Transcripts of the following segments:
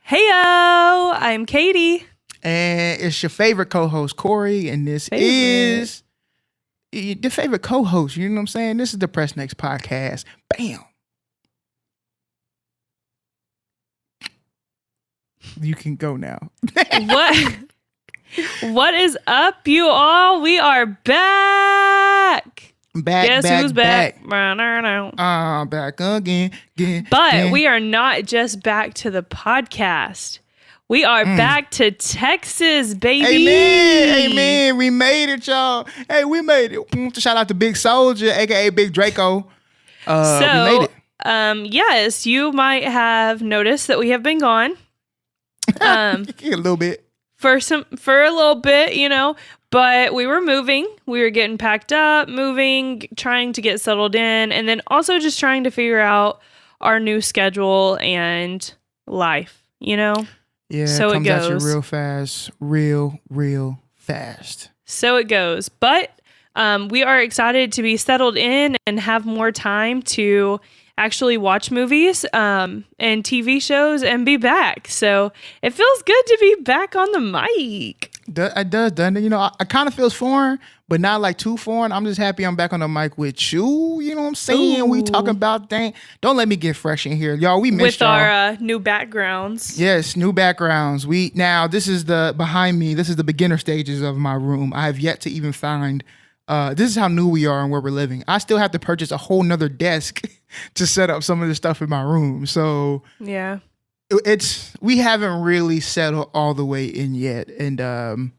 Heyo, I'm Cadey. And it's your favorite co-host, Cori, and this is the favorite co-host. You know what I'm saying? This is the Press Next podcast. Bam. You can go now. What is up, you all? We are back. Guess who's back? Back again. But we are not just back to the podcast. We are back to Texas, baby. Amen. We made it, y'all. Hey, we made it. Shout out to Big Soldier, aka Big Draco. We made it. Yes, you might have noticed that we have been gone. A little bit. For a little bit, you know, but we were moving. We were getting packed up, moving, trying to get settled in, and then also just trying to figure out our new schedule and life, you know? Yeah, so it comes it goes. at you real fast. Real fast. So it goes. But we are excited to be settled in and have more time to actually watch movies and TV shows and be back. So it feels good to be back on the mic. It does, doesn't it? You know, I kind of feels foreign, but not like too foreign. I'm just happy I'm back on the mic with you. You know what I'm saying? Ooh. We talking about things. Don't let me get fresh in here. Y'all, we missed with y'all. Our new backgrounds. Yes, new backgrounds. Now, this is behind me. This is the beginner stages of my room. I have yet to even find... this is how new we are and where we're living. I still have to purchase a whole nother desk to set up some of the stuff in my room. So yeah, we haven't really settled all the way in yet. And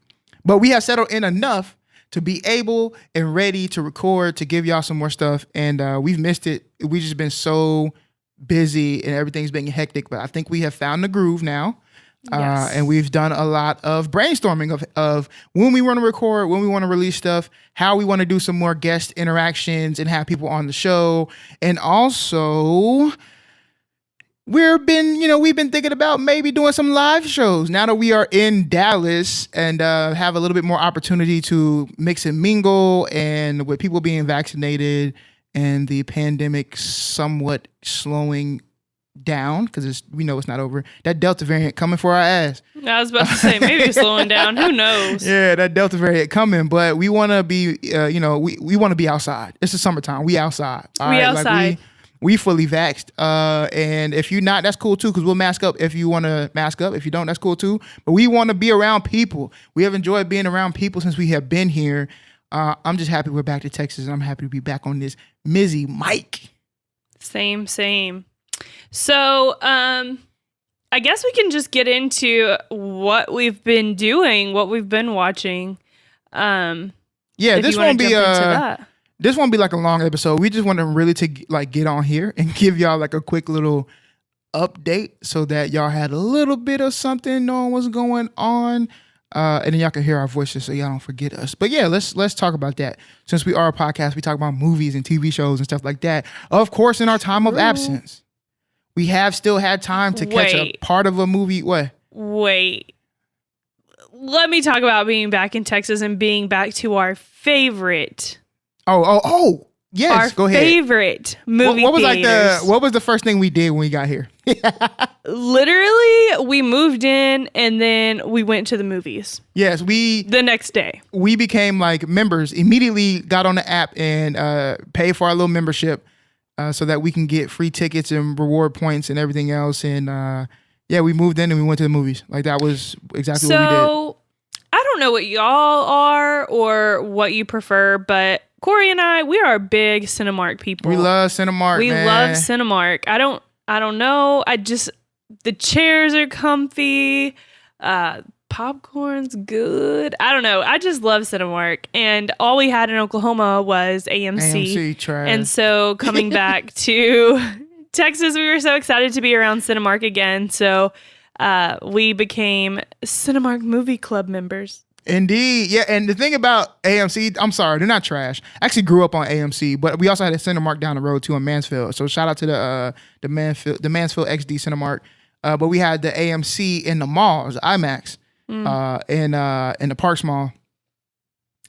but we have settled in enough to be able and ready to record, to give y'all some more stuff. And we've missed it. We've just been so busy and everything's been hectic. But I think we have found the groove now. Yes. And we've done a lot of brainstorming of when we want to record, when we want to release stuff, how we want to do some more guest interactions and have people on the show. And also we've been thinking about maybe doing some live shows now that we are in Dallas and have a little bit more opportunity to mix and mingle, and with people being vaccinated and the pandemic somewhat slowing down, because we know it's not over. That Delta variant coming for our ass. I was about to say, maybe it's slowing down. Who knows? Yeah, that Delta variant coming, but we want to be, we want to be outside. It's the summertime. We outside. All right? Outside. Like we fully vaxxed. And if you're not, that's cool too, because we'll mask up if you want to mask up. If you don't, that's cool too. But we want to be around people. We have enjoyed being around people since we have been here. I'm just happy we're back to Texas, and I'm happy to be back on this Mizzy mic. Same. So, I guess we can just get into what we've been doing, what we've been watching. This won't be like a long episode. We just want to really get on here and give y'all like a quick little update so that y'all had a little bit of something knowing what's going on. And then y'all can hear our voices so y'all don't forget us. But yeah, let's talk about that. Since we are a podcast, we talk about movies and TV shows and stuff like that. Of course, in our time of absence, we have still had time to catch a part of a movie. What? Wait. Let me talk about being back in Texas and being back to our favorite. Oh. Yes, go ahead. Favorite movie theaters. What was the first thing we did when we got here? Literally, we moved in and then we went to the movies. Yes, the next day. We became like members, immediately got on the app and paid for our little membership so that we can get free tickets and reward points and everything else. And we moved in and we went to the movies. Like that was exactly what we did. So I don't know what y'all are or what you prefer, but Cori and we are big Cinemark people. We love Cinemark. We love Cinemark. I don't know. The chairs are comfy. Popcorn's good. I don't know. I just love Cinemark. And all we had in Oklahoma was AMC. AMC, trash. And so coming back to Texas, we were so excited to be around Cinemark again. So we became Cinemark Movie Club members. Indeed. Yeah. And the thing about AMC, I'm sorry, they're not trash. I actually grew up on AMC, but we also had a Cinemark down the road too in Mansfield. So shout out to the Mansfield XD Cinemark. But we had the AMC in the malls, IMAX, in the Parks Mall.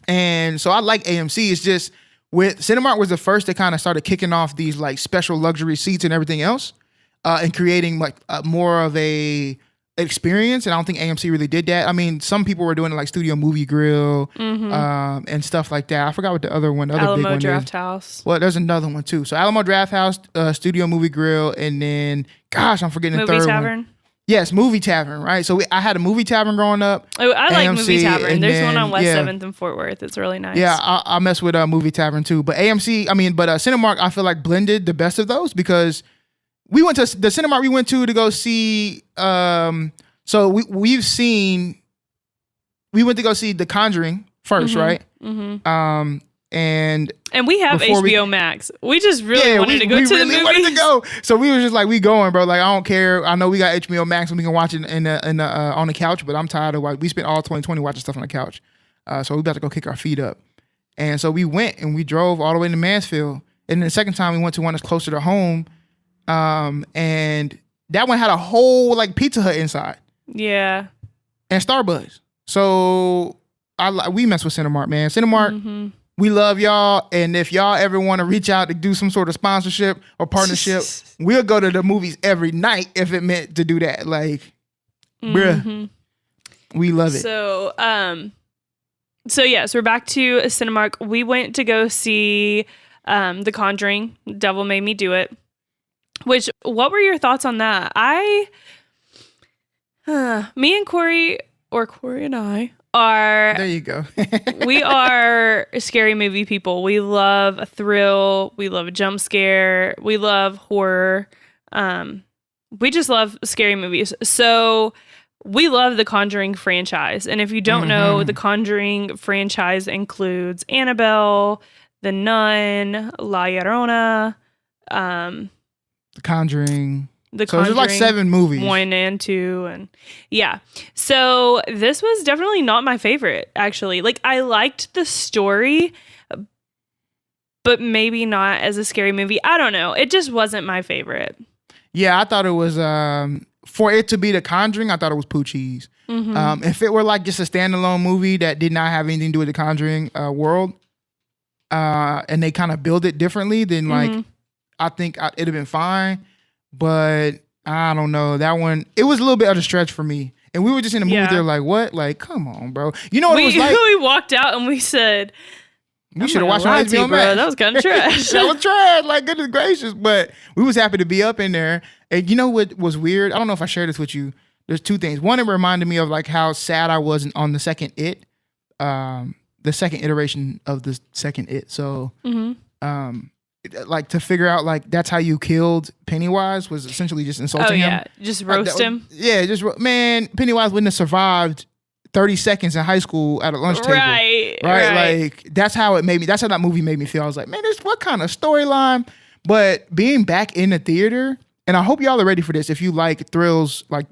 And so I like AMC. It's just with Cinemark was the first that kind of started kicking off these like special luxury seats and everything else, and creating like more of a experience, and I don't think AMC really did that. I mean, some people were doing it like Studio Movie Grill and stuff like that. I forgot what the other big Alamo one Draft is. House. Well, there's another one too. So Alamo Draft House, Studio Movie Grill, and then gosh, I'm forgetting the Movie third Tavern. one. Yes, Movie Tavern, right? So I had a Movie Tavern growing up. Oh, I like AMC, Movie Tavern. and There's then, one on West 7th and Fort Worth. It's really nice. Yeah, I mess with Movie Tavern too. But Cinemark, I feel like blended the best of those because we went to the Cinemark we went to go see. So we went to go see The Conjuring first, right? Mm-hmm. And we have HBO Max. We just really wanted to go to the movies. Wanted to go. So we was just like, we going, bro. Like, I don't care. I know we got HBO Max and we can watch it on the couch, but I'm tired of we spent all 2020 watching stuff on the couch. So we about to go kick our feet up. And so we went and we drove all the way to Mansfield. And then the second time we went to one that's closer to home. And that one had a whole like Pizza Hut inside. Yeah. And Starbucks. So we mess with Cinemark, man. Cinemark, we love y'all. And if y'all ever want to reach out to do some sort of sponsorship or partnership, we'll go to the movies every night if it meant to do that. Like, bruh, we love it. So yes, we're back to Cinemark. We went to go see The Conjuring, Devil Made Me Do It. Which, what were your thoughts on that? Me and Cori, or Cori and I, are... There you go. We are scary movie people. We love a thrill. We love a jump scare. We love horror. We just love scary movies. So we love the Conjuring franchise. And if you don't know, the Conjuring franchise includes Annabelle, The Nun, La Llorona, The Conjuring. So there's like 7 movies. 1 and 2, and yeah. So this was definitely not my favorite, actually. Like, I liked the story, but maybe not as a scary movie. I don't know. It just wasn't my favorite. Yeah, I thought it was for it to be The Conjuring, I thought it was poo cheese. If it were like just a standalone movie that did not have anything to do with the Conjuring world, and they kind of build it differently, then like I think it'd have been fine. But I don't know. That one, it was a little bit of a stretch for me. And we were just in the movie theater like, what? Like, come on, bro. You know what it was like? We walked out and we said, we should have watched on HBO Max. That was kind of trash. That was trash. Like, goodness gracious. But we was happy to be up in there. And you know what was weird? I don't know if I shared this with you. There's 2 things. One, it reminded me of like how sad I was on the second It. The second iteration of the second It. So, like to figure out like that's how you killed Pennywise was essentially just insulting him. Just roast him. Yeah, man, Pennywise wouldn't have survived 30 seconds in high school at a lunch table. Right. Like that's how it made me. That's how that movie made me feel. I was like, man, this what kind of storyline? But being back in the theater, and I hope y'all are ready for this. If you like thrills, like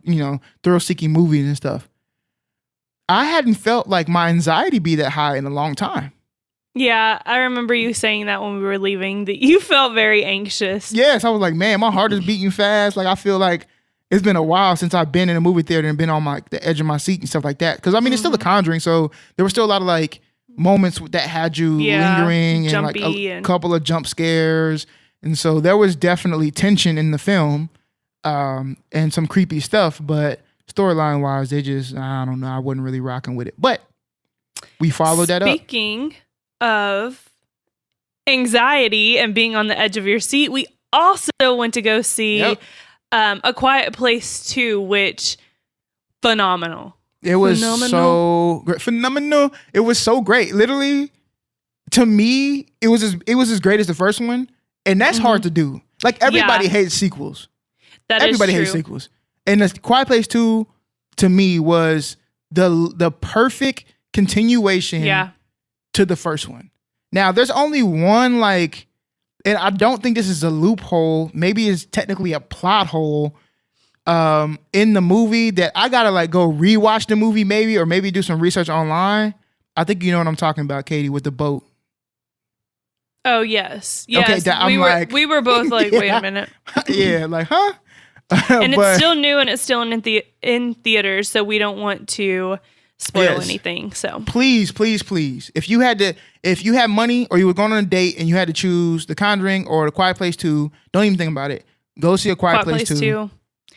thrill-seeking movies and stuff, I hadn't felt like my anxiety be that high in a long time. Yeah, I remember you saying that when we were leaving, that you felt very anxious. Yes, I was like, man, my heart is beating fast. Like, I feel like it's been a while since I've been in a movie theater and been on the edge of my seat and stuff like that. Because, I mean, it's still The Conjuring, so there were still a lot of, like, moments that had you lingering and, like, a couple of jump scares. And so there was definitely tension in the film and some creepy stuff. But storyline-wise, I don't know, I wasn't really rocking with it. But we followed that up. Speaking of anxiety and being on the edge of your seat, we also went to go see A Quiet Place 2, which phenomenal. It was so great. Phenomenal. It was so great. Literally, to me, it was as great as the first one, and that's hard to do. Like everybody hates sequels. Everybody hates sequels, and The Quiet Place 2 to me was the perfect continuation to the first one. Now, there's only one, like, and I don't think this is a loophole. Maybe it's technically a plot hole in the movie that I gotta like go rewatch the movie or maybe do some research online. I think you know what I'm talking about, Katie, with the boat. Oh, yes. Okay, we were both like, wait a minute. Yeah, like, huh? And it's still new and it's still in theaters, so we don't want to spoil anything. So please, if you had money or you were going on a date and you had to choose The Conjuring or The Quiet Place 2, don't even think about it. Go see A Quiet Place 2.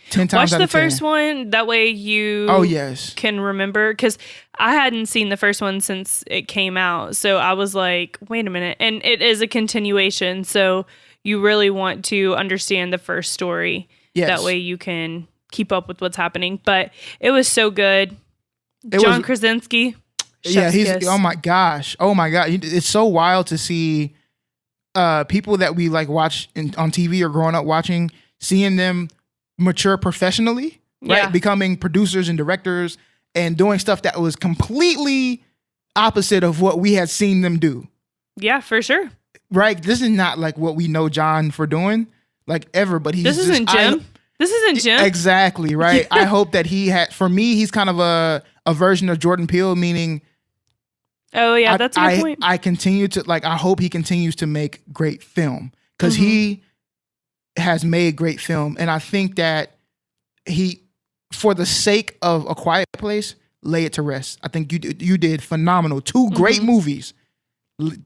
10 times Watch out the of 10. first one. That way you Oh, yes. can remember. Because I hadn't seen the first one since it came out. So I was like, wait a minute. And it is a continuation. So you really want to understand the first story. Yes. That way you can keep up with what's happening. But it was so good. John Krasinski. Yeah, he's kiss. oh my gosh. It's so wild to see people that we like watch on TV or growing up watching, seeing them mature professionally, right? Yeah. Becoming producers and directors and doing stuff that was completely opposite of what we had seen them do. Yeah, for sure. Right? This is not like what we know John for doing, like ever, but he's This isn't Jim. This isn't Jim. Exactly, right? I hope that for me, he's kind of a version of Jordan Peele, meaning Oh yeah, that's a good point. I continue to I hope he continues to make great film because he has made great film, and I think that he, for the sake of A Quiet Place, lay it to rest. I think you did phenomenal. 2 great movies.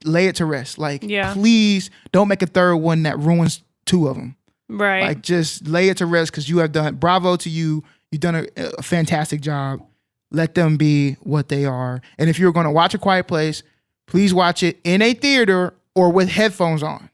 Lay it to rest. Please don't make a third one that ruins 2 of them. Right. Like just lay it to rest because you have done. Bravo to you. You've done a fantastic job. Let them be what they are. And if you're going to watch A Quiet Place, please watch it in a theater or with headphones on.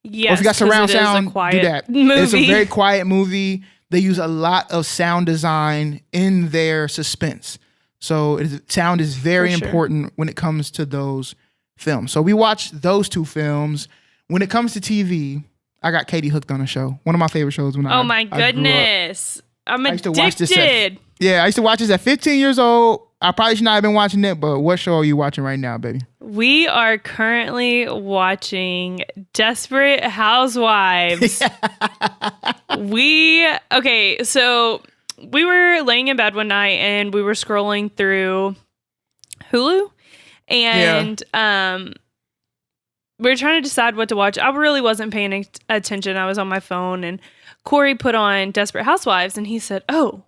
Yes, or if you got surround sound, do that. Movie. It's a very quiet movie. They use a lot of sound design in their suspense. So sound is very important when it comes to those films. So we watched those 2 films. When it comes to TV, I got Katie hooked on a show. One of my favorite shows when Oh my goodness. I'm addicted. I used to watch this at 15 years old. I probably should not have been watching it, but what show are you watching right now, baby? We are currently watching Desperate Housewives. So we were laying in bed one night and we were scrolling through Hulu and we were trying to decide what to watch. I really wasn't paying attention. I was on my phone and Corey put on Desperate Housewives and he said, "Oh,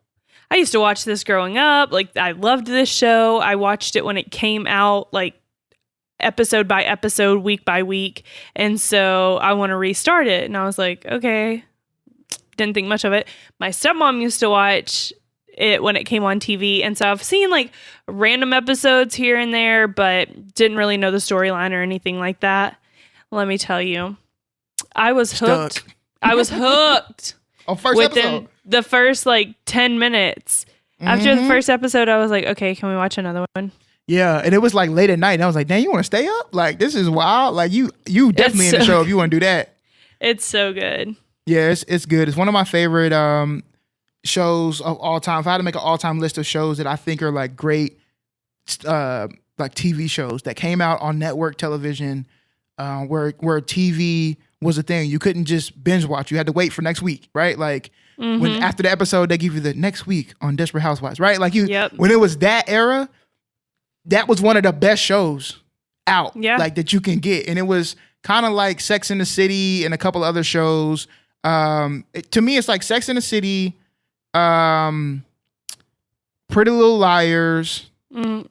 I used to watch this growing up. Like, I loved this show. I watched it when it came out, like, episode by episode, week by week. And so I want to restart it." And I was like, okay. Didn't think much of it. My stepmom used to watch it when it came on TV. And so I've seen, like, random episodes here and there, but didn't really know the storyline or anything like that. Let me tell you, I was hooked. I was hooked. On first episode. The first 10 minutes. After the first episode, I was like, okay, can we watch another one? Yeah, and it was late at night, and I was like, dang, you want to stay up? Like, this is wild. Like, you definitely in the show if you want to do that. It's so good. Yeah, it's good. It's one of my favorite shows of all time. If I had to make an all-time list of shows that I think are great TV shows that came out on network television, where TV was a thing. You couldn't just binge watch. You had to wait for next week, right? When after the episode, they give you the next week on Desperate Housewives, right? When it was that era, that was one of the best shows out, that you can get. And it was kind of like Sex and the City and a couple other shows. To me, it's like Sex and the City, Pretty Little Liars, and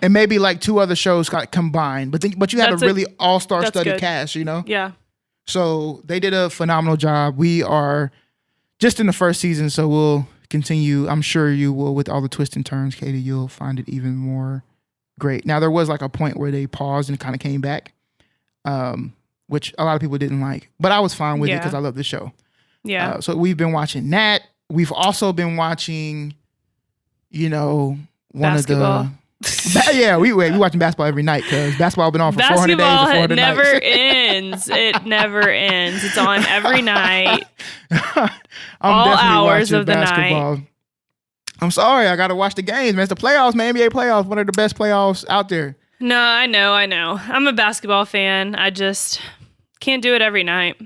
maybe 2 other shows combined. But you had a really all-star studded cast, you know? Yeah. So they did a phenomenal job. We are just in the first season, so we'll continue. I'm sure you will with all the twists and turns, Katie. You'll find it even more great. Now, there was a point where they paused and kind of came back, which a lot of people didn't like. But I was fine with it because I love the show. Yeah. So we've been watching that. We've also been watching, one basketball. of the... we watching basketball every night because basketball been on for 400 days or 400 never nights. ends. It never ends. It's on every night. I'm all definitely hours watching of the basketball. night. I'm sorry, I gotta watch the games, man. It's the playoffs, man. NBA playoffs, one of the best playoffs out there. No, I know. I'm a basketball fan. I just can't do it every night.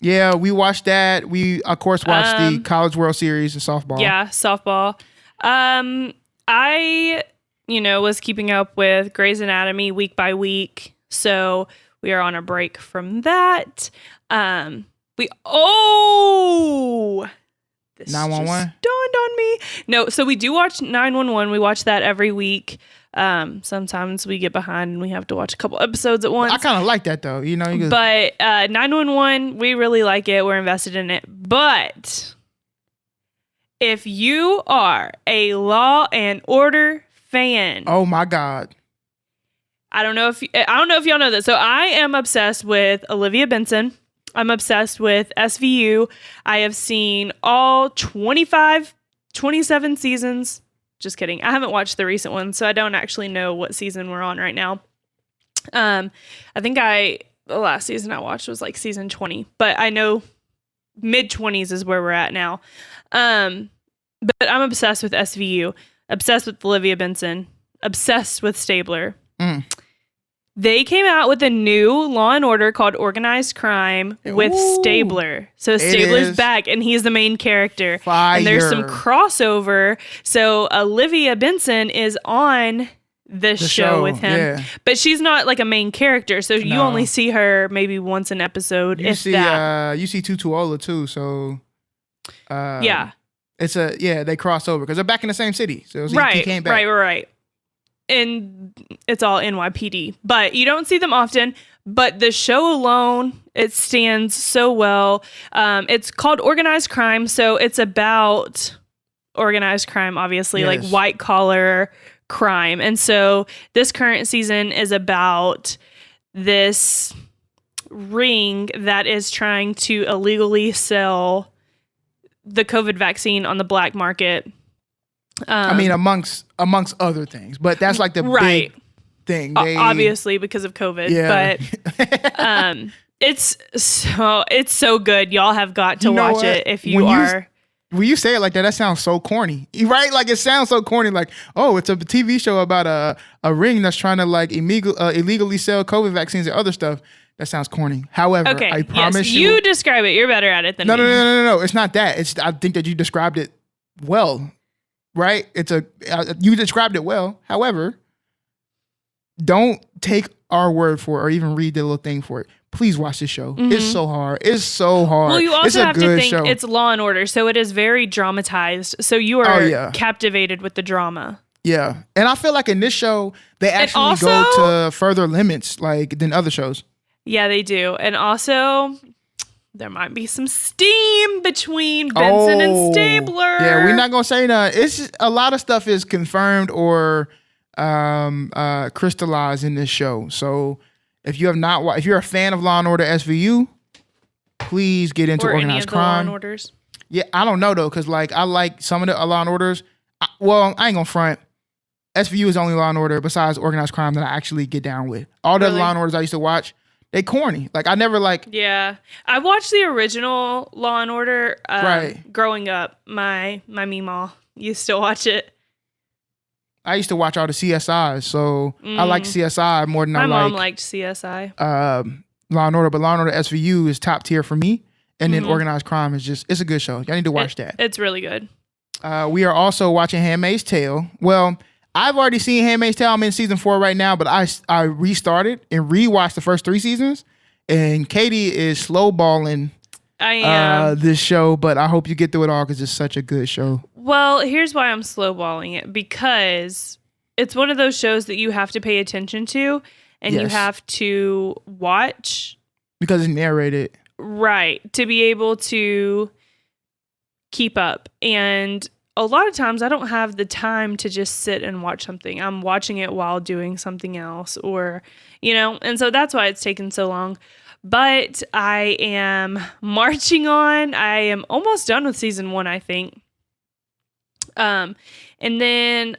Yeah, we watched that. We of course watched the College World Series of softball. Yeah, softball. I was keeping up with Grey's Anatomy week by week. So we are on a break from that. This 911 dawned on me. No, so we do watch 911. We watch that every week. Sometimes we get behind and we have to watch a couple episodes at once. I kind of like that though, But 911, we really like it. We're invested in it. But if you are a Law and Order fan, Oh my God. I don't know if y'all know this. So I am obsessed with Olivia Benson. I'm obsessed with SVU. I have seen all 27 seasons. Just kidding. I haven't watched the recent one, so I don't actually know what season we're on right now. I think the last season I watched was like season 20, but I know mid-20s is where we're at now. But I'm obsessed with SVU, obsessed with Olivia Benson, obsessed with Stabler. They came out with a new Law and Order called Organized Crime with Stabler. So Stabler's back, and he's the main character. Fire. And there's some crossover. So Olivia Benson is on this show with him, but she's not like a main character. So you only see her maybe once an episode. You see Tutuola too. So it's they cross over because they're back in the same city. So he came back. Right. And it's all NYPD, but you don't see them often. But the show alone, it stands so well. It's called Organized Crime, so it's about organized crime, obviously, like white collar crime. And so this current season is about this ring that is trying to illegally sell the COVID vaccine on the black market. I mean, amongst other things, but that's like the big thing. Obviously because of COVID, but it's so good. Y'all have got to watch it if you are. When you say it like that, that sounds so corny, right? Like it sounds so corny. Like, oh, it's a TV show about a ring that's trying to like illegally sell COVID vaccines and other stuff. That sounds corny. However, I promise you describe it. You're better at it than me. No. It's not that. I think that you described it well. Right? You described it well. However, don't take our word for it or even read the little thing for it. Please watch this show. It's so hard. Well, you also have to think it's Law and Order, so it is very dramatized. So you are captivated with the drama. Yeah. And I feel like in this show, they actually go to further limits than other shows. Yeah, they do. And also, there might be some steam between Benson and Stabler. Yeah, we're not gonna say that. It's just, a lot of stuff is confirmed or crystallized in this show. So if you have not, if you're a fan of Law and Order SVU, please get into Organized Crime. Law and Orders. Yeah, I don't know though, because I like some of the Law and Orders. I ain't gonna front. SVU is the only Law and Order besides Organized Crime that I actually get down with. All the Law and Orders I used to watch, they corny. Like I never like. Yeah, I watched the original Law and Order. Growing up, my meemaw used to watch it. I used to watch all the CSIs, so I like CSI more than my mom liked CSI. Law and Order, but Law and Order SVU is top tier for me, and then Organized Crime is it's a good show. Y'all need to watch that. It's really good. We are also watching Handmaid's Tale. Well, I've already seen Handmaid's Tale. I'm in season 4 right now, but I restarted and rewatched the first 3 seasons. And Katie is slow balling this show, but I hope you get through it all because it's such a good show. Well, here's why I'm slow balling it, because it's one of those shows that you have to pay attention to and you have to watch. Because it's narrated. Right. To be able to keep up. And a lot of times I don't have the time to just sit and watch something. I'm watching it while doing something else or, and so that's why it's taken so long. But I am marching on. I am almost done with season 1, I think. And then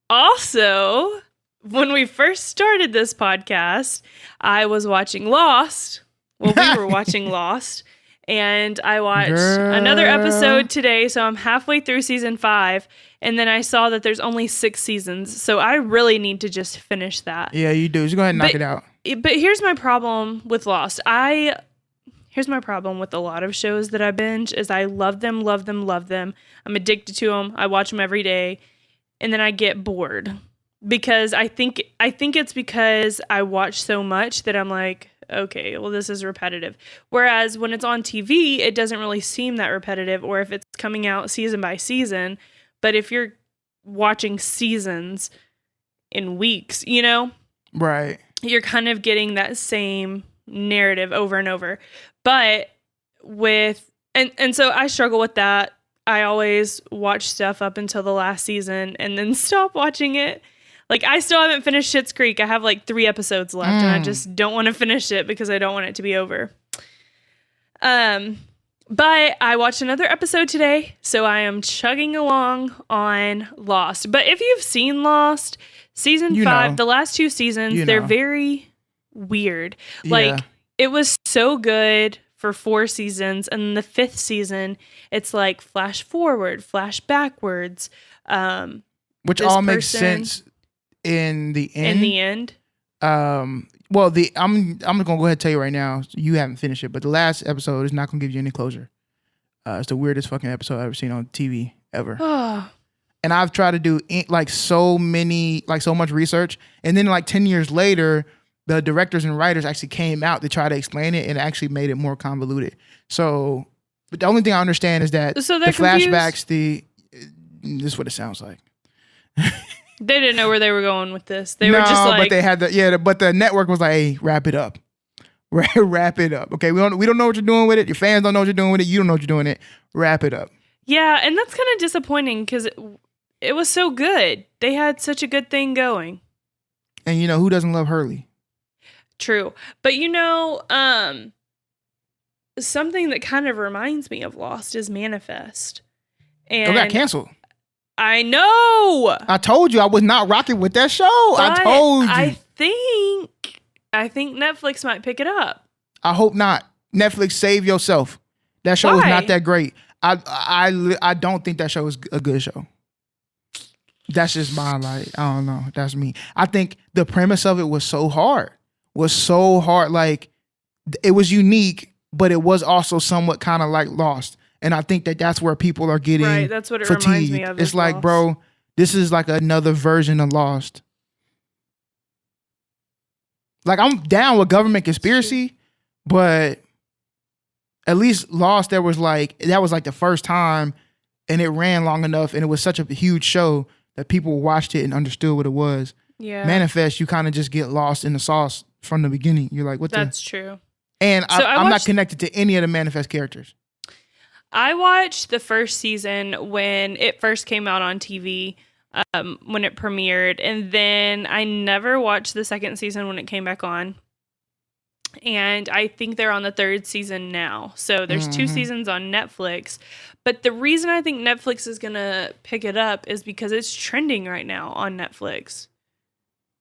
also, when we first started this podcast, I was watching Lost. Well, we were watching Lost. And I watched another episode today, so I'm halfway through season 5, and then I saw that there's only 6 seasons, so I really need to just finish that. Yeah, you do. Just go ahead and knock it out. But here's my problem with Lost. Here's my problem with a lot of shows that I binge is I love them. I'm addicted to them. I watch them every day, and then I get bored because I think it's because I watch so much that I'm like, okay, well, this is repetitive. Whereas when it's on TV, it doesn't really seem that repetitive, or if it's coming out season by season. But if you're watching seasons in weeks, right, you're kind of getting that same narrative over and over. But and so I struggle with that. I always watch stuff up until the last season and then stop watching it. Like, I still haven't finished Schitt's Creek. I have like 3 episodes left, and I just don't want to finish it because I don't want it to be over. But I watched another episode today, so I am chugging along on Lost. But if you've seen Lost, season 5, the last 2 seasons, they're very weird. Like, it was so good for 4 seasons, and the 5th season, it's like flash forward, flash backwards. Which all makes sense in the end. In the end. Well, I'm gonna go ahead and tell you right now. You haven't finished it, but the last episode is not gonna give you any closure. It's the weirdest fucking episode I've ever seen on TV ever. And I've tried to do like so much research, and then like 10 years later, the directors and writers actually came out to try to explain it, and actually made it more convoluted. So, but the only thing I understand is that the flashbacks, this is what it sounds like. They didn't know where they were going with this. They were just like, but they had but the network was like, hey, wrap it up. Wrap it up. Okay, we don't know what you're doing with it. Your fans don't know what you're doing with it. You don't know what you're doing with it. Wrap it up. Yeah, and that's kind of disappointing because it was so good. They had such a good thing going. And who doesn't love Hurley? True. But something that kind of reminds me of Lost is Manifest. And it got canceled. I know. I told you I was not rocking with that show. But I told you. I think Netflix might pick it up. I hope not. Netflix, save yourself. That show is not that great. I don't think that show is a good show. That's just my I don't know. That's me. I think the premise of it was so hard. Like, it was unique, but it was also somewhat kind of like Lost. And I think that's where people are getting right. That's what it fatigued. Reminds me of. It's like, Lost. Bro, this is like another version of Lost. Like, I'm down with government conspiracy, but at least Lost, that was like the first time, and it ran long enough, and it was such a huge show that people watched it and understood what it was. Yeah. Manifest, you kind of just get lost in the sauce from the beginning. You're like, what the? That's true. And I'm not connected to any of the Manifest characters. I watched the first season when it first came out on TV, when it premiered, and then I never watched the second season when it came back on. And I think they're on the 3rd season now. So there's 2 seasons on Netflix. But the reason I think Netflix is going to pick it up is because it's trending right now on Netflix.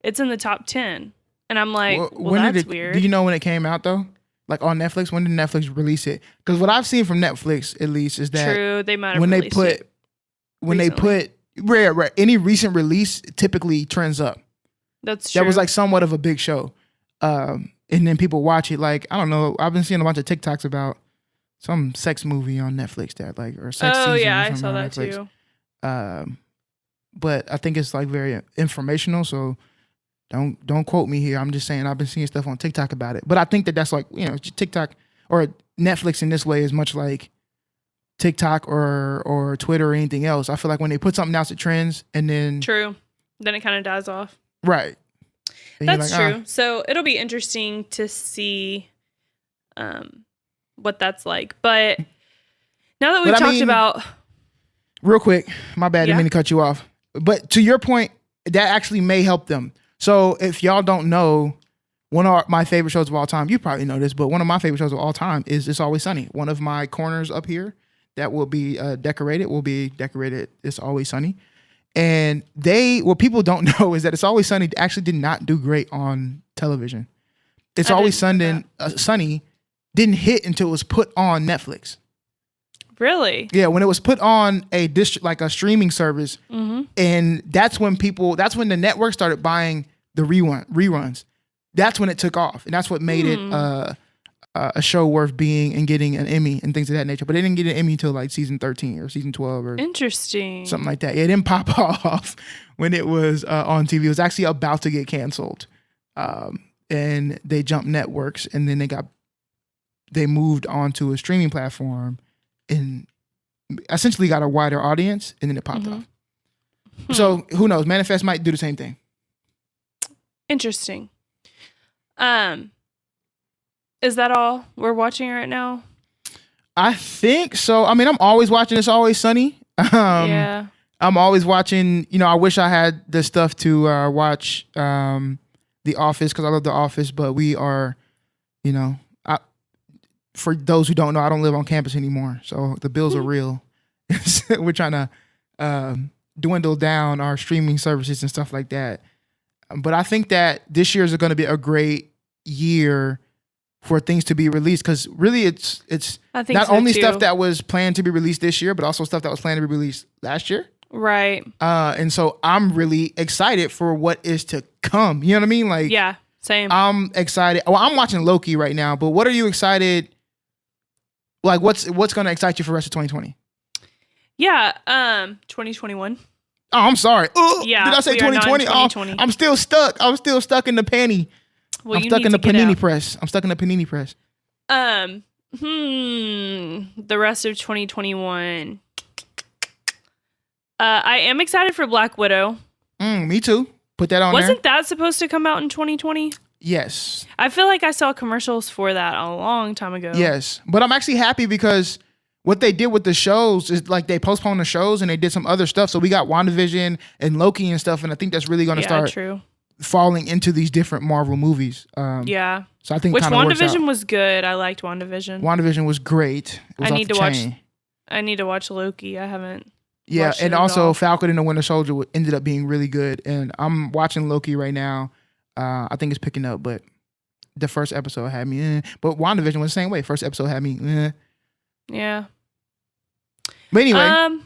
It's in the top 10. And I'm like, well that's weird. Do you know when it came out, though? Like, on Netflix? When did Netflix release it? Because what I've seen from Netflix, at least, is that true, they might have released it recently. Any recent release typically trends up. That's true. That was like somewhat of a big show. And then people watch it. Like, I don't know. I've been seeing a bunch of TikToks about some sex movie on Netflix that or sex season. Oh yeah, I saw that too. But I think it's like very informational. So don't quote me here. I'm just saying I've been seeing stuff on TikTok about it. But I think that's like, TikTok or Netflix in this way is much like TikTok or Twitter or anything else. I feel like when they put something else that trends and then true, then it kind of dies off. Right. And that's true. So it'll be interesting to see what that's like. But now that we've talked about... Real quick, my bad, I didn't mean to cut you off. But to your point, that actually may help them. So if y'all don't know, one of my favorite shows of all time, you probably know this, but one of my favorite shows of all time is It's Always Sunny. One of my corners up here that will be decorated It's Always Sunny. And what people don't know is that It's Always Sunny actually did not do great on television. It's Always Sunny didn't hit until it was put on Netflix. Really? Yeah, when it was put on a streaming service, and that's when the network started buying the reruns. That's when it took off, and that's what made it a show worth being and getting an Emmy and things of that nature. But they didn't get an Emmy until like season 13 or season 12 or interesting something like that. It didn't pop off when it was on TV. It was actually about to get canceled, and they jumped networks, and then they moved on to a streaming platform and essentially got a wider audience, and then it popped off. So who knows? Manifest might do the same thing. Interesting. Is that all we're watching right now? I think so. I mean, I'm always watching It's Always Sunny. Yeah. I'm always watching, I wish I had the stuff to watch The Office because I love The Office, but we are, I, for those who don't know, I don't live on campus anymore. So the bills are real. We're trying to dwindle down our streaming services and stuff like that. But I think that this year is going to be a great year for things to be released because really it's not only stuff that was planned to be released this year, but also stuff that was planned to be released last year. Right. And so I'm really excited for what is to come. You know what I mean? Like, yeah, same. I'm excited. Well, I'm watching Loki right now, but what are you excited? Like, what's going to excite you for the rest of 2020? Yeah. 2021. Oh, I'm sorry. Yeah. Did I say 2020? Oh, I'm still stuck. I'm still stuck in the panty. Well, I'm stuck in the panini press. I'm stuck in the panini press. The rest of 2021. I am excited for Black Widow. Me too. Put that on Wasn't that supposed to come out in 2020? Yes. I feel like I saw commercials for that a long time ago. Yes. But I'm actually happy because what they did with the shows is like they postponed the shows and they did some other stuff. So we got WandaVision and Loki and stuff. And I think that's really going to start falling into these different Marvel movies. Yeah. So I think which WandaVision was good. I liked WandaVision. WandaVision was great. I need to watch Loki. I haven't. Yeah, and also Falcon and the Winter Soldier ended up being really good. And I'm watching Loki right now. I think it's picking up, but the first episode had me. But WandaVision was the same way. First episode had me. Yeah. But anyway.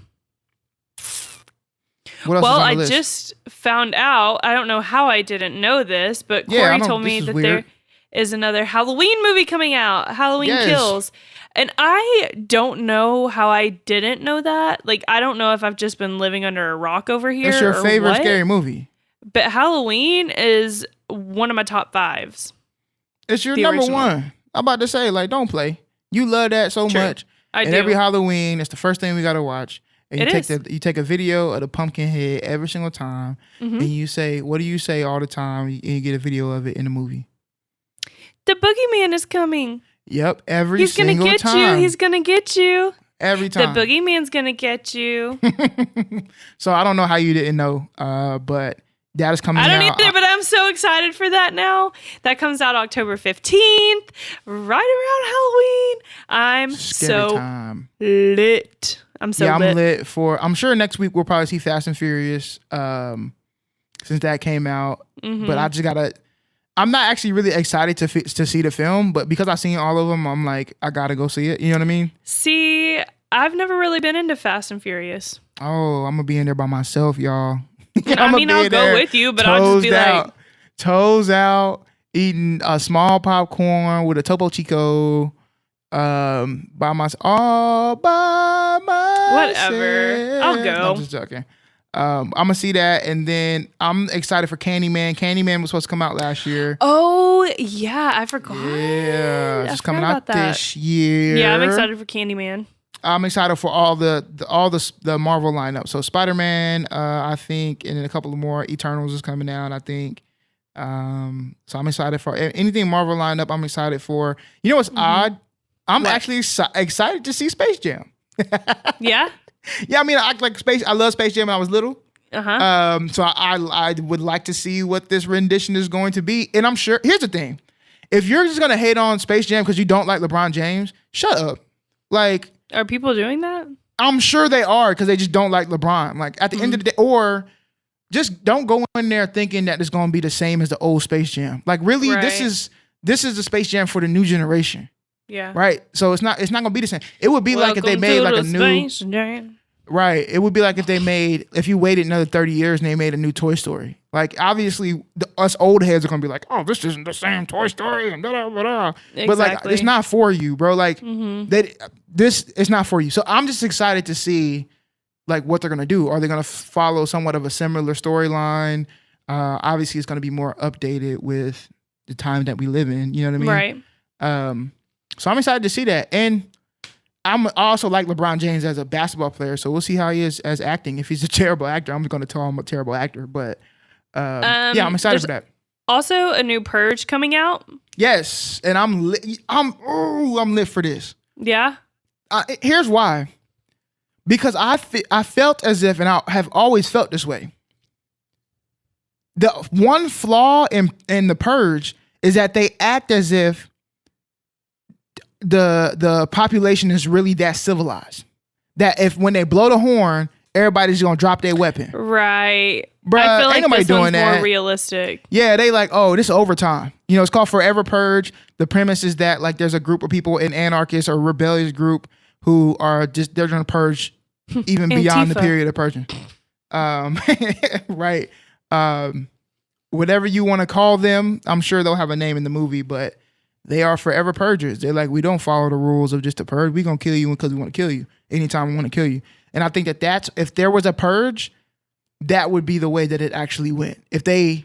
What else is on the list? Just found out. I don't know how I didn't know this, but Cori told me that there is another Halloween movie coming out. Halloween Kills. And I don't know how I didn't know that. Like, I don't know if I've just been living under a rock over here. It's your favorite scary movie. But Halloween is one of my top 5s. It's your number one. I'm about to say, like, don't play. You love that so much. I do. Every Halloween, it's the first thing we got to watch. And you take a video of the pumpkin head every single time. And you say, what do you say all the time? And you get a video of it in the movie. The boogeyman is coming. Yep, every single time. He's gonna get you. He's gonna get you. Every time. The boogeyman's gonna get you. So I don't know how you didn't know, but that is coming out. I don't either, but I'm so excited for that now. That comes out October 15th, right around Halloween. I'm so lit. I'm so lit. I'm lit for, I'm sure next week we'll probably see Fast and Furious since that came out. But I just gotta, I'm not actually really excited to see the film, but because I've seen all of them, I'm like, I gotta go see it. You know what I mean? See, I've never really been into Fast and Furious. Oh, I'm gonna be in there by myself, y'all. I mean, I'll go with you, but I'll just be like... Toes out, eating a small popcorn with a Topo Chico by myself. All by myself. Whatever. I'll go. No, I'm just joking. I'm going to see that, and then I'm excited for Candyman. Candyman was supposed to come out last year. Oh, yeah. I forgot. Yeah. It's coming out this year. Yeah, I'm excited for Candyman. I'm excited for all the Marvel lineup. So Spider-Man, I think, and then a couple of more. Eternals is coming out, I think. So I'm excited for anything Marvel lineup. I'm excited for. You know what's odd? I'm actually excited to see Space Jam. Yeah. Yeah, I mean, I love Space Jam when I was little. Uh-huh. So I would like to see what this rendition is going to be. And I'm sure. Here's the thing: if you're just gonna hate on Space Jam because you don't like LeBron James, shut up. Like. Are people doing that? I'm sure they are because they just don't like LeBron. Like at the end of the day, or just don't go in there thinking that it's going to be the same as the old Space Jam. Like really, this is the Space Jam for the new generation. Yeah. Right. So it's not going to be the same. It would be like if they made like a new. Space Jam. Right. It would be like if you waited another 30 years and they made a new Toy Story. Like, obviously, us old heads are going to be like, oh, this isn't the same Toy Story. And Exactly. But, like, it's not for you, bro. Like, this is not for you. So I'm just excited to see, like, what they're going to do. Are they going to follow somewhat of a similar storyline? Obviously, it's going to be more updated with the time that we live in. You know what I mean? Right. So I'm excited to see that. And I also like LeBron James as a basketball player, so we'll see how he is as acting. If he's a terrible actor, I'm going to tell him a terrible actor. But yeah, I'm excited for that. Also, a new Purge coming out. Yes, and I'm lit for this. Yeah, Here's why. Because I felt as if, and I have always felt this way. The one flaw in the Purge is that they act as if the population is really that civilized. That if when they blow the horn, everybody's gonna drop their weapon. Right. Bruh, I feel ain't like nobody this doing one's that. more realistic. Yeah, they like, oh, this is overtime. You know, it's called Forever Purge. The premise is that like there's a group of people, an anarchist or rebellious group, who are just they're gonna purge even beyond the Antifa. period of purging. Right. Whatever you want to call them, I'm sure they'll have a name in the movie, but they are forever purgers. They're like, we don't follow the rules of just a purge. We're gonna kill you because we want to kill you anytime we want to kill you. And I think that's if there was a purge, that would be the way that it actually went. If they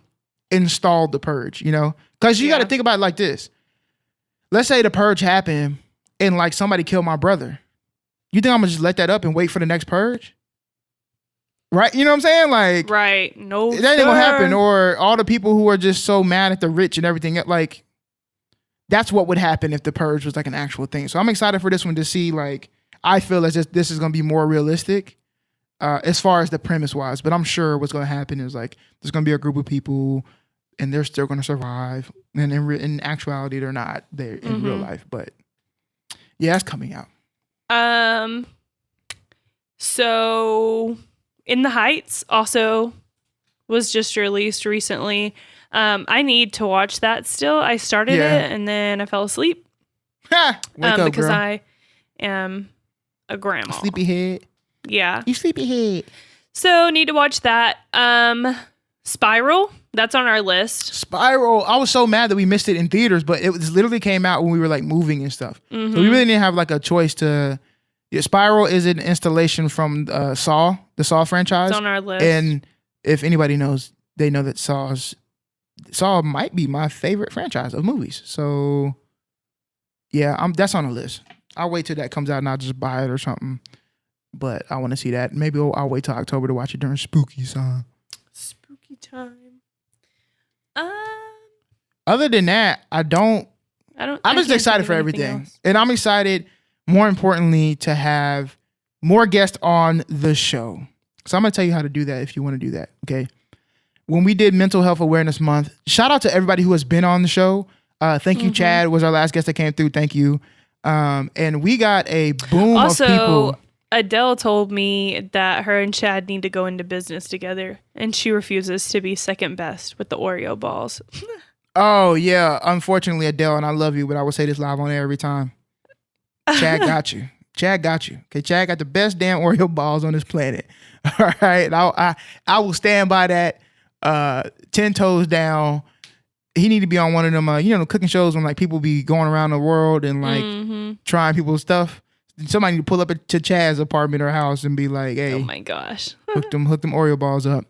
installed the purge, you know? Because you got to think about it like this. Let's say the purge happened and like somebody killed my brother. You think I'm gonna just let that up and wait for the next purge? Right? You know what I'm saying? Like, Right. No, that ain't gonna happen. Or all the people who are just so mad at the rich and everything. Like, that's what would happen if the purge was like an actual thing. So I'm excited for this one to see. Like, I feel as if this is gonna be more realistic as far as the premise wise. But I'm sure what's gonna happen is like there's gonna be a group of people and they're still gonna survive. And in actuality, they're not. They're in real life. But yeah, it's coming out. So In the Heights also was just released recently. I need to watch that still. I started it and then I fell asleep. Ha! Wake up, because girl. I am a grandma. Sleepyhead. Yeah. You sleepyhead. So need to watch that. Spiral, that's on our list. Spiral. I was so mad that we missed it in theaters, but it was literally came out when we were like moving and stuff. So we really didn't have like a choice to. Yeah, Spiral is an installation from Saw, the Saw franchise. It's on our list. And if anybody knows, they know that Saw might be my favorite franchise of movies. So yeah, that's on the list. I'll wait till that comes out and I'll just buy it or something. But I want to see that. Maybe I'll wait till October to watch it during spooky time. Spooky time. Other than that, I'm just excited for everything. And I'm excited, more importantly, to have more guests on the show. So I'm going to tell you how to do that if you want to do that, okay? When we did Mental Health Awareness Month, shout out to everybody who has been on the show. Thank you, Chad was our last guest that came through. Thank you. And we got a boom of people. Also, Adele told me that her and Chad need to go into business together, and she refuses to be second best with the Oreo balls. Oh, yeah. Unfortunately, Adele, and I love you, but I will say this live on air every time. Chad got you. Chad got you. Okay, Chad got the best damn Oreo balls on this planet. All right. I will stand by that 10 toes down. He need to be on one of them, the cooking shows when like people be going around the world and like trying people's stuff. Somebody need to pull up to Chad's apartment or house and be like, hey, oh my gosh. hook them Oreo balls up.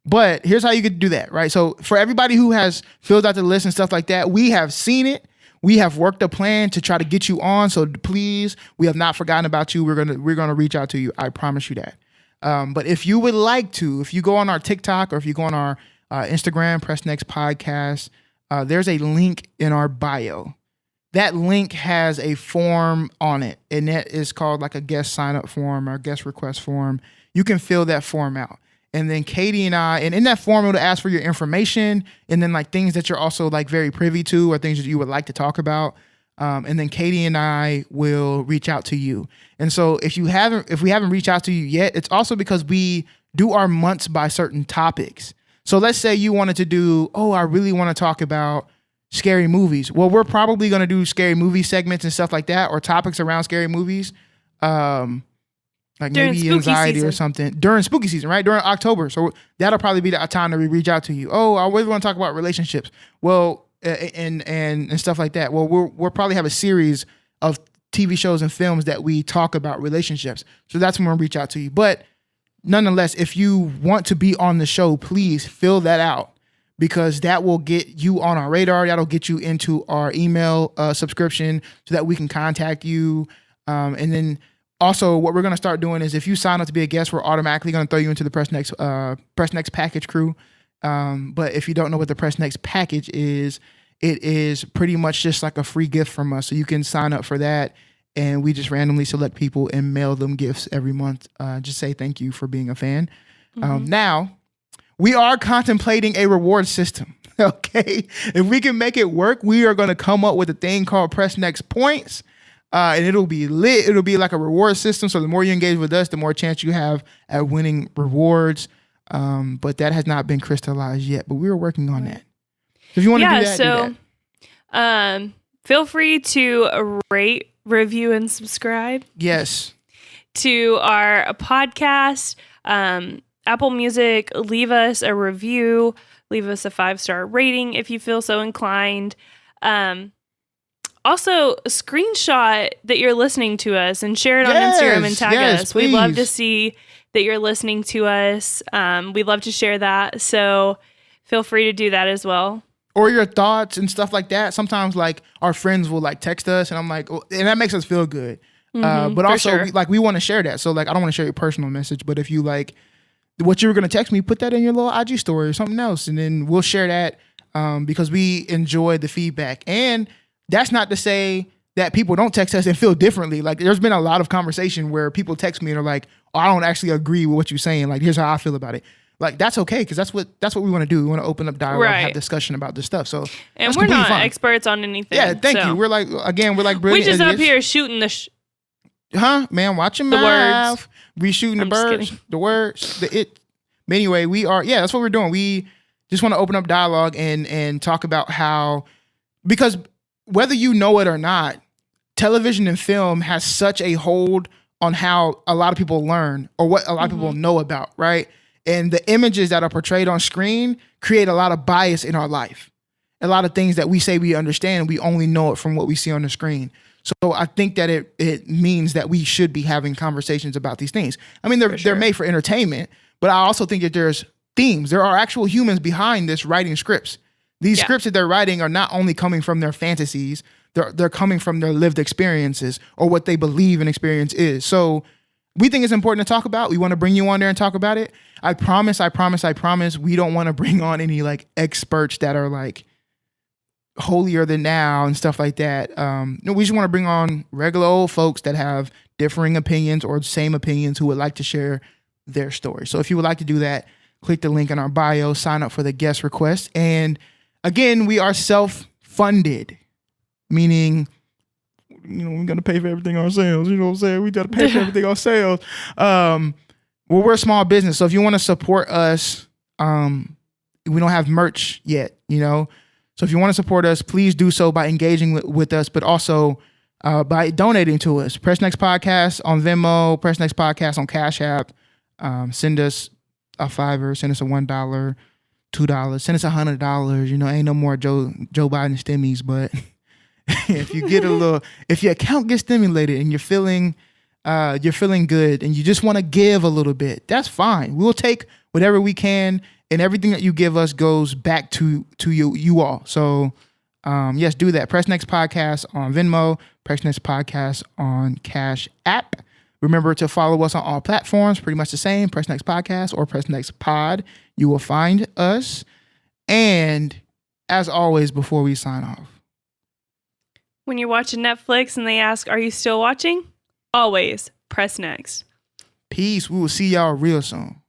But here's how you could do that, right? So for everybody who has filled out the list and stuff like that, we have seen it. We have worked a plan to try to get you on. So please, we have not forgotten about you. We're gonna reach out to you. I promise you that. But if you would like to, if you go on our TikTok or if you go on our Instagram, Press Next Podcast, there's a link in our bio. That link has a form on it, and that is called like a guest sign up form or guest request form. You can fill that form out. And then Katie and I, and in that form, it'll ask for your information and then like things that you're also like very privy to or things that you would like to talk about. And then Katie and I will reach out to you. And so if we haven't reached out to you yet, it's also because we do our months by certain topics. So let's say you wanted to do, I really want to talk about scary movies. Well, we're probably going to do scary movie segments and stuff like that or topics around scary movies. Like during maybe anxiety season. Or something during spooky season, right? During October. So that'll probably be the time that we reach out to you. I really want to talk about relationships. Well, and stuff like that. Well, we'll probably have a series of TV shows and films that we talk about relationships. So that's when we'll reach out to you. But nonetheless, if you want to be on the show, please fill that out because that will get you on our radar. That'll get you into our email subscription so that we can contact you. And then also what we're going to start doing is if you sign up to be a guest, we're automatically going to throw you into the Press Next package crew. But if you don't know what the Press Next package is, it is pretty much just like a free gift from us. So you can sign up for that and we just randomly select people and mail them gifts every month. Just say thank you for being a fan. Now, we are contemplating a reward system. Okay, if we can make it work, we are going to come up with a thing called Press Next Points, and it'll be lit. It'll be like a reward system. So the more you engage with us, the more chance you have at winning rewards. But that has not been crystallized yet. But we were working on that. So if you want to do that, do that. Feel free to rate, review, and subscribe. Yes. To our podcast, Apple Music. Leave us a review. Leave us a 5-star rating if you feel so inclined. Also, screenshot that you're listening to us and share it on Instagram and tag us. Please. We'd love to see that you're listening to us. We'd love to share that. So feel free to do that as well. Or your thoughts and stuff like that. Sometimes like our friends will like text us and I'm like, oh, and that makes us feel good. But also sure. we want to share that. So like, I don't want to share your personal message, but if you like what you were going to text me, put that in your little IG story or something else. And then we'll share that because we enjoy the feedback. And that's not to say that people don't text us and feel differently. Like there's been a lot of conversation where people text me and are like, oh, I don't actually agree with what you're saying. Like, here's how I feel about it. Like, that's okay. Because that's what we want to do. We want to open up dialogue, have discussion about this stuff. So, and we're not experts on anything. Yeah. Thank you. We're like brilliant. We just up here shooting man, watch your mouth. We shooting the birds, the words, But anyway, that's what we're doing. We just want to open up dialogue and talk about how, because whether you know it or not, television and film has such a hold on how a lot of people learn or what a lot of people know about, right? And the images that are portrayed on screen create a lot of bias in our life. A lot of things that we say we understand, we only know it from what we see on the screen. So I think that it means that we should be having conversations about these things. I mean, they're made for entertainment, but I also think that there's themes. There are actual humans behind this writing scripts. These scripts that they're writing are not only coming from their fantasies, they're coming from their lived experiences or what they believe an experience is. So we think it's important to talk about. We want to bring you on there and talk about it. I promise, we don't want to bring on any like experts that are like holier than thou and stuff like that. No, we just want to bring on regular old folks that have differing opinions or same opinions who would like to share their story. So if you would like to do that, click the link in our bio, sign up for the guest request. And again, we are self-funded, meaning, we're going to pay for everything ourselves. You know what I'm saying? We got to pay for everything ourselves. We're a small business. So if you want to support us, we don't have merch yet, So if you want to support us, please do so by engaging with us, but also by donating to us. Press Next Podcast on Venmo, Press Next Podcast on Cash App. Send us a $5, send us a $1, $2, send us $100. Ain't no more Joe Biden stimmies, but if you get if your account gets stimulated and you're feeling good and you just want to give a little bit, that's fine. We'll take whatever we can. And everything that you give us goes back to you all. So, yes, do that. Press Next Podcast on Venmo. Press Next Podcast on Cash App. Remember to follow us on all platforms. Pretty much the same. Press Next Podcast or Press Next Pod. You will find us. And as always, before we sign off, when you're watching Netflix and they ask, "Are you still watching?" Always press next. Peace. We will see y'all real soon.